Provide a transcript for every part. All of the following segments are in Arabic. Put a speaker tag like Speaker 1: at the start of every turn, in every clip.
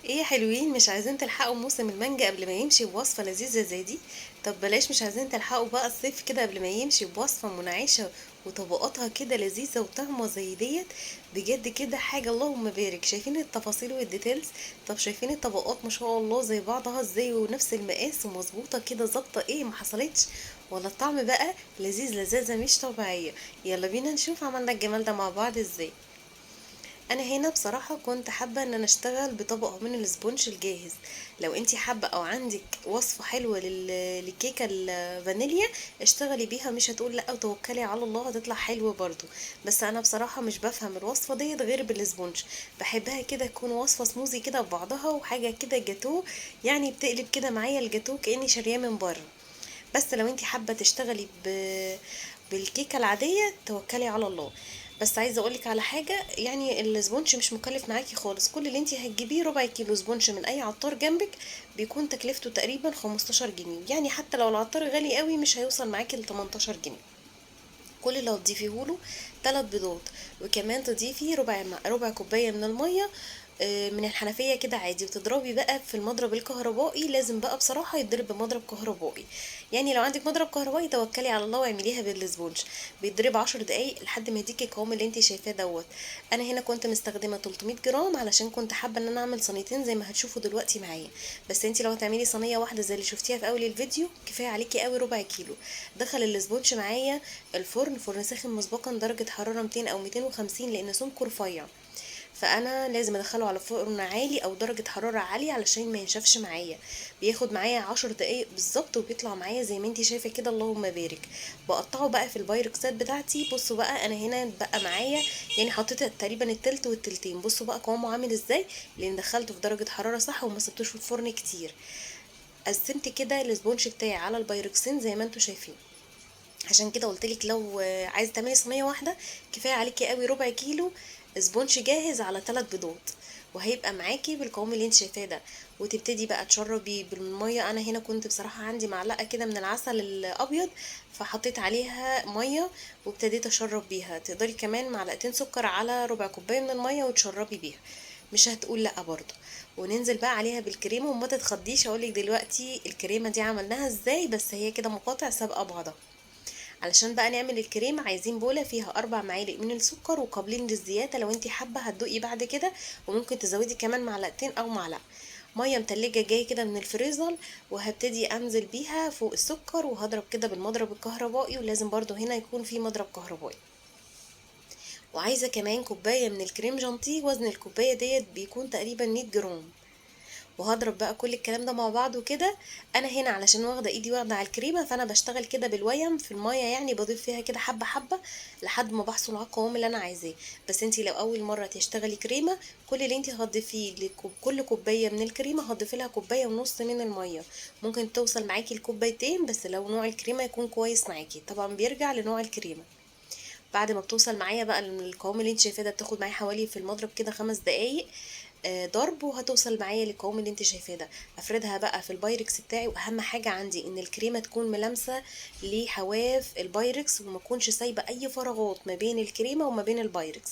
Speaker 1: ايه يا حلوين، مش عايزين تلحقوا موسم المانجا قبل ما يمشي بوصفة لذيذة زي دي؟ طب بلاش، مش عايزين تلحقوا بقى الصيف كده قبل ما يمشي بوصفة منعشة وطبقاتها كده لذيذة وطعمة زي ديت؟ بجد كده حاجة اللهم بارك. شايفين التفاصيل والديتيلز؟ طب شايفين الطبقات ما شاء الله زي بعضها ازاي ونفس المقاس ومظبوطة كده ظابطة، ايه ما حصلتش؟ ولا الطعم بقى لذيذ لذاذة مش طبيعية؟ يلا بينا نشوف عملنا الجمال ده مع بعض ازاي. انا هنا بصراحة كنت حابة ان انا اشتغل بطبقة من الاسبونج الجاهز. لو انتي حابة او عندك وصفة حلوة للكيكة الفانيليا، اشتغلي بيها، مش هتقول لا، وتوكلي على الله هتطلع حلوة برضو. بس انا بصراحة مش بفهم الوصفة ديت غير بالاسبونج. بحبها كده تكون وصفة سموزي كده ببعضها وحاجة كده جاتوه، يعني بتقلب كده معايا الجاتوه كأني شارياه من بره. بس لو انتي حابة تشتغلي بالكيكة العادية توكلي على الله. بس عايزة اقولك على حاجة، يعني السبونج مش مكلف معاكي خالص. كل اللي انتي هتجيبيه ربع كيلو سبونج من اي عطار جنبك، بيكون تكلفته تقريبا 15 جنيه. يعني حتى لو العطار غالي قوي مش هيوصل معاكي ل 18 جنيه. كل اللي هتضيفيه له 3 بيضات، وكمان تضيفي ربع كوبايه من الميه من الحنفيه كده عادي، وتضربي بقى في المضرب الكهربائي. لازم بقى بصراحه يتضرب بمضرب كهربائي. يعني لو عندك مضرب كهربائي توكلي على الله واعمليها بالسبونج. بيتضرب 10 دقايق لحد ما يديكي القوام اللي انت شايفاه دوت. انا هنا كنت مستخدمه 300 جرام علشان كنت حابه ان انا اعمل صينيتين زي ما هتشوفوا دلوقتي معايا. بس انت لو هتعملي صينيه واحده زي اللي شفتيها في اول الفيديو كفايه عليكي قوي ربع كيلو. دخل السبونج معايا الفرن، فرن ساخن مسبقا درجة حرارة 200 او 250 لان سمكه رفيع. فانا لازم ادخله على فرن عالي او درجة حرارة عالية علشان ما ينشفش معايا. بياخد معايا 10 دقايق بالظبط وبيطلع معايا زي ما انتي شايفة كده اللهم بارك. بقطعه بقى في البايركسات بتاعتي. بصوا بقى انا هنا بقى معايا، يعني حطيت تقريبا التلت والتلتين. بصوا بقى قوامه عامل ازاي، لان دخلته في درجة حرارة صح وما سبتوش في الفرن كتير. قسمت كده السبونج بتاعي على البايركسين زي ما انتوا شايفين. عشان كده قلتلك لو عايزه تعملي صينيه واحده كفايه عليكي قوي ربع كيلو سبونج جاهز على 3 بيضات، وهيبقى معاكي بالقوام اللي انت شايفاه ده. وتبتدي بقى تشربي بالميه. انا هنا كنت بصراحه عندي معلقه كده من العسل الابيض، فحطيت عليها ميه وابتديت اشرب بيها. تقدري كمان معلقتين سكر على ربع كوبايه من الميه وتشربي بيها، مش هتقول لا برضه. وننزل بقى عليها بالكريمه، وما تتخضيش اقولك دلوقتي الكريمه دي عملناها ازاي، بس هي كده مقاطع سابقه بعضها. علشان بقى نعمل الكريم عايزين بولة فيها 4 معالق من السكر وقابلين للزيادة. لو انتي حابة هتدوقي بعد كده وممكن تزودي كمان معلقتين او معلقة. مية متلجة جاية كده من الفريزر، وهبتدي انزل بيها فوق السكر وهضرب كده بالمضرب الكهربائي. ولازم برضو هنا يكون في مضرب كهربائي. وعايزة كمان كوباية من الكريم جانتيه، وزن الكوباية ديت بيكون تقريبا 100 جرام. وهضرب بقى كل الكلام ده مع بعضه كده. انا هنا علشان واخده ايدي واخده على الكريمه، فانا بشتغل كده بالويم في الميه، يعني بضيف فيها كده حبه حبه لحد ما بحصل على القوام اللي انا عايزاه. بس انتي لو اول مره تشتغلي كريمه، كل اللي انتي هتضيفيه كل كوبايه من الكريمه هتضيفي لها كوبايه ونص من الميه. ممكن توصل معاكي لكوبايتين، بس لو نوع الكريمه يكون كويس معاكي طبعا بيرجع لنوع الكريمه. بعد ما بتوصل معايا بقى القوام اللي انت شايفاه ده، بتاخد معايا حوالي في المضرب كده 5 دقايق ضرب، وهتوصل معايا للقوام اللي انت شايفاه ده. افردها بقى في البايركس بتاعي، واهم حاجه عندي ان الكريمه تكون ملامسه لحواف البايركس وما تكونش سايبه اي فراغات ما بين الكريمه وما بين البايركس.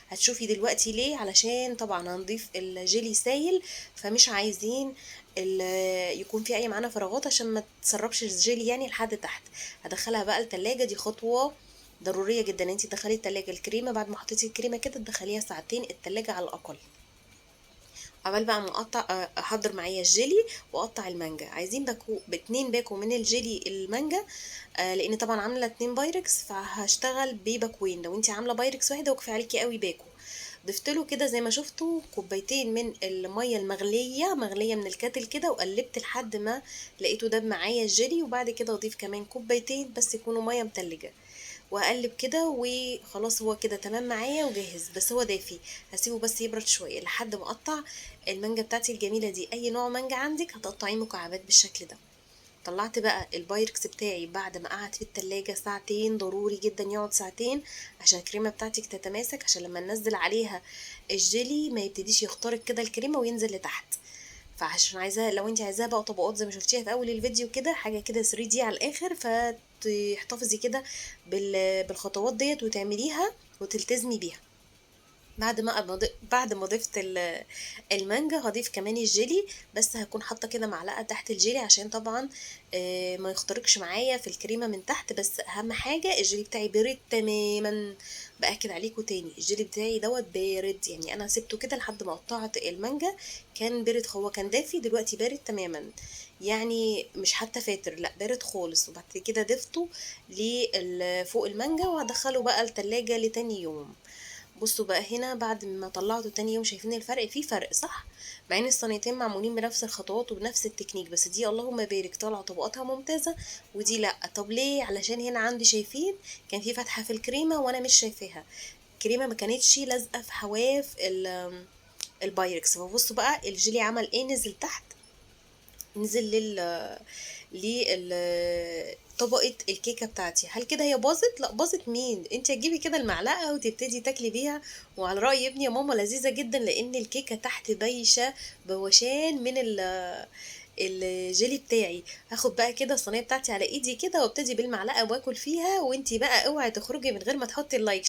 Speaker 1: هتشوفي دلوقتي ليه، علشان طبعا هنضيف الجيلي سايل، فمش عايزين يكون في اي معانا فراغات عشان ما تسربش الجيلي يعني لحد تحت. هدخلها بقى التلاجة، دي خطوة ضرورية جدا. انتي تدخلي التلاجة الكريمة بعد ما حطيتي الكريمة كده تدخليها ساعتين التلاجة على الأقل. عمال بقى ما احضر معايا الجيلي واقطع المانجا. عايزين باتنين باكو من الجيلي المانجا. لان طبعا عامله 2 بايركس فهشتغل بباكوين. لو انتي عامله بايركس واحده وكفايه عليكي قوي باكو. ضفت له كده زي ما شفتوا كوبايتين من الميه المغليه، مغليه من الكاتل كده، وقلبت لحد ما لقيته داب معايا الجيلي. وبعد كده اضيف كمان كوبايتين بس يكونوا ميه متلجه، واقلب كده وخلاص. هو كده تمام معايا وجاهز، بس هو دافي. هسيبه بس يبرد شويه لحد ما اقطع المانجا بتاعتي الجميله دي. اي نوع مانجا عندك هتقطعيه مكعبات بالشكل ده. طلعت بقى البايركس بتاعي بعد ما قعد في التلاجة ساعتين. ضروري جدا يقعد ساعتين عشان الكريمة بتاعتك تتماسك، عشان لما ننزل عليها الجيلي ما يبتديش يخترق كده الكريمة وينزل لتحت. فعشان عايزاها، لو انت عايزاها بقى طبقات زي ما شفتيها في اول الفيديو كده، حاجة كده 3D على الاخر، فتحتفظي كده بالخطوات ديت وتعمليها وتلتزمي بيها. بعد ما ضفت المانجا هضيف كمان الجيلي، بس هكون حاطه كده معلقه تحت الجيلي عشان طبعا ما يخترقش معايا في الكريمه من تحت. بس اهم حاجه الجيلي بتاعي بارد تماما. باكد عليكم تاني الجيلي بتاعي دوت بارد، يعني انا سبته كده لحد ما قطعت المانجا كان بارد. هو كان دافي دلوقتي بارد تماما، يعني مش حتى فاتر، لا بارد خالص. وبعد كده ضفته فوق المانجا وهدخله بقى التلاجة لتاني يوم. بصوا بقى هنا بعد ما طلعته تاني يوم شايفين الفرق؟ في فرق صح؟ مع ان الصينيتين معمولين بنفس الخطوات وبنفس التكنيك، بس دي اللهم بارك طالعه طبقاتها ممتازه ودي لا. طب ليه؟ علشان هنا عندي شايفين كان في فتحه في الكريمه وانا مش شايفاها. الكريمه ما كانتش لازقه في حواف البايركس. فبصوا بقى الجيلي عمل ايه، نزل تحت، نزل طبقة الكيكة بتاعتي. هل كده هي باظت؟ لا باظت مين؟ انت هتجيبي كده المعلقة وتبتدي تاكلي بيها. وعلى رأي ابني يا ماما لذيذة جدا، لان الكيكة تحت بايشة بوشان من الجيلي بتاعي. هاخد بقى كده الصينية بتاعتي على ايدي كده وابتدي بالمعلقة واكل فيها. وانتي بقى اوعي تخرجي من غير ما تحطي اللايك.